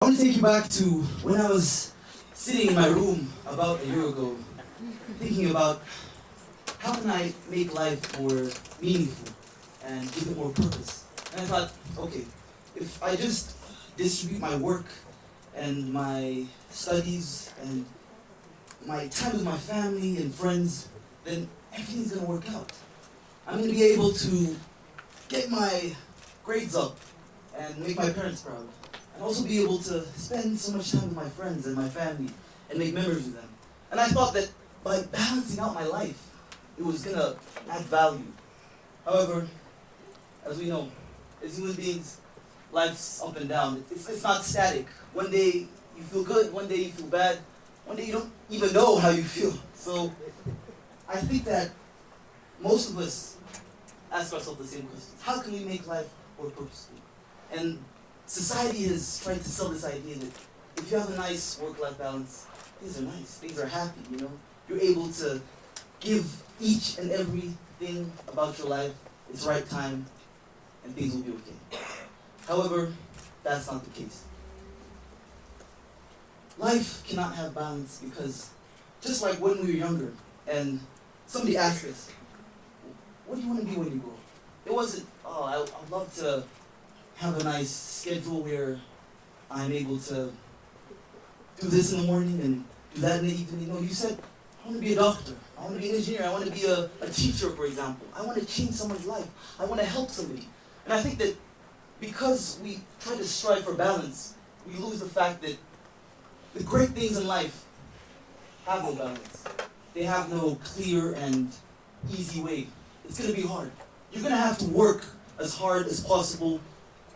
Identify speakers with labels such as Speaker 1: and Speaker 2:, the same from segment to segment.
Speaker 1: I want to take you back to when I was sitting in my room about a year ago, thinking about how can I make life more meaningful and give it more purpose. And I thought, okay, if I just distribute my work and my studies and my time with my family and friends, then everything's gonna work out. I'm gonna be able to get my grades up and make my parents proud. And also be able to spend so much time with my friends and my family and make memories with them. And I thought that by balancing out my life, it was gonna add value. However, as we know, as human beings, life's up and down. It's not static. One day you feel good, one day you feel bad, one day you don't even know how you feel. So I think that most of us ask ourselves the same questions. How can we make life more purposeful? And society has tried to sell this idea that if you have a nice work-life balance, things are nice, things are happy, you know? You're able to give each and everything about your life its right time, and things will be okay. However, that's not the case. Life cannot have balance because just like when we were younger and somebody asked us, what do you want to be when you grow up? It wasn't, oh, I'd love to have a nice schedule where I'm able to do this in the morning and do that in the evening. No, you said, I want to be a doctor. I want to be an engineer. I want to be a teacher, for example. I want to change someone's life. I want to help somebody. And I think that because we try to strive for balance, we lose the fact that the great things in life have no balance. They have no clear and easy way. It's going to be hard. You're going to have to work as hard as possible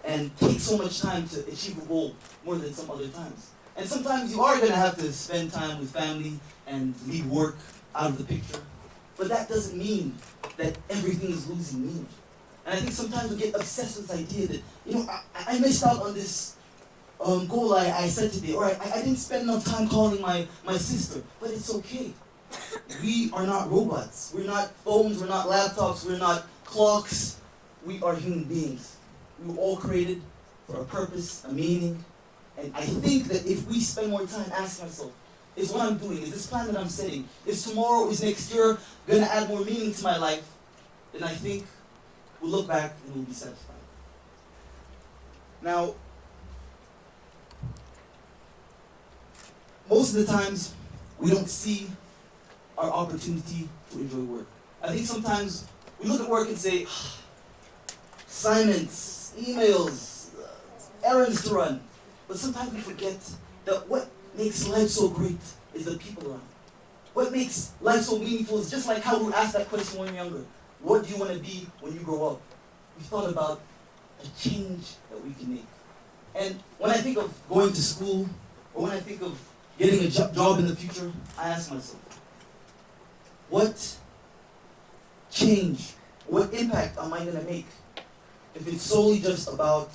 Speaker 1: and take so much time to achieve a goal more than some other times. And sometimes you are going to have to spend time with family and leave work out of the picture. But that doesn't mean that everything is losing meaning. And I think sometimes we get obsessed with this idea that, you know, I missed out on this goal I set today, or I didn't spend enough time calling my sister. But it's okay. We are not robots. We're not phones, we're not laptops, we're not clocks. We are human beings. We were all created for a purpose, a meaning. And I think that if we spend more time asking ourselves, is what I'm doing, is this plan that I'm setting, is tomorrow, is next year going to add more meaning to my life, then I think we'll look back and we'll be satisfied. Now, most of the times, we don't see our opportunity to enjoy work. I think sometimes we look at work and say, assignments, emails, errands to run. But sometimes we forget that what makes life so great is the people around. What makes life so meaningful is just like how we asked that question when we were younger. What do you want to be when you grow up? We thought about a change that we can make. And when I think of going to school, or when I think of getting a job in the future, I ask myself, what change, what impact am I going to make if it's solely just about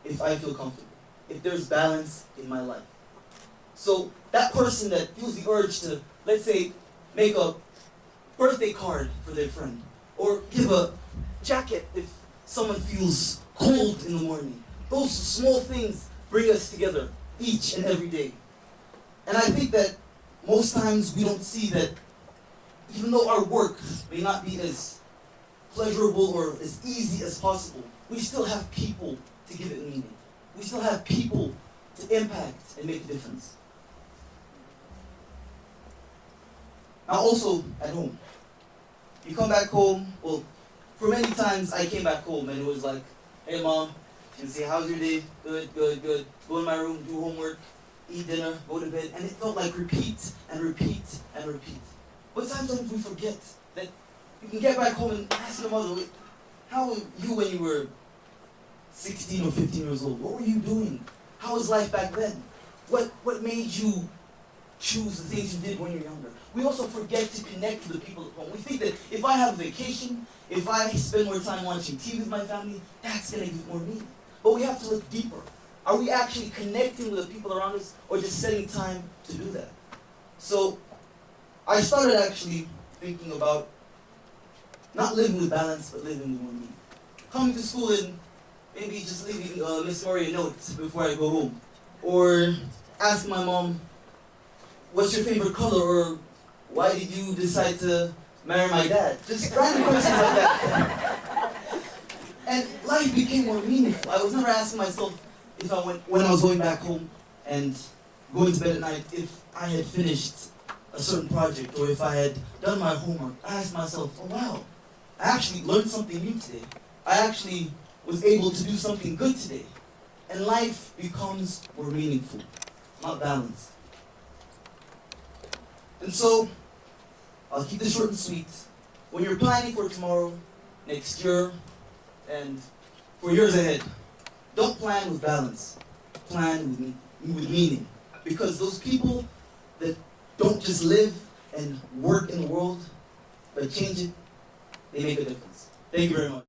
Speaker 1: if I feel comfortable, if there's balance in my life? So that person that feels the urge to, let's say, make a birthday card for their friend, or give a jacket if someone feels cold in the morning. Those small things bring us together each and every day. And I think that most times we don't see that even though our work may not be as pleasurable or as easy as possible, we still have people to give it meaning. We still have people to impact and make a difference. Now also at home. You come back home, well, for many times I came back home and it was like, hey mom, and say, how's your day? Good, good, good. Go in my room, do homework, eat dinner, go to bed. And it felt like repeat and repeat and repeat. But sometimes we forget that you can get back home and ask your mother, how were you when you were 16 or 15 years old? What were you doing? How was life back then? What made you choose the things you did when you were younger? We also forget to connect with the people at home. We think that if I have a vacation, if I spend more time watching TV with my family, that's going to give more meaning. But we have to look deeper. Are we actually connecting with the people around us, or just setting time to do that? So I started actually thinking about not living with balance, but living with more meaning. Coming to school and maybe just leaving Miss Murray a note before I go home. or ask my mom, what's your favorite color, or why did you decide to marry my dad? Just random questions like that. And life became more meaningful. I was never asking myself if when I was going back home and going to bed at night, if I had finished a certain project or if I had done my homework. I asked myself, oh wow, I actually learned something new today. I actually was able to do something good today. And life becomes more meaningful, not balanced. And so, I'll keep this short and sweet. When you're planning for tomorrow, next year, and for years ahead, don't plan with balance. Plan with meaning. Because those people that don't just live and work in the world, but change it, they make a difference. Thank you very much.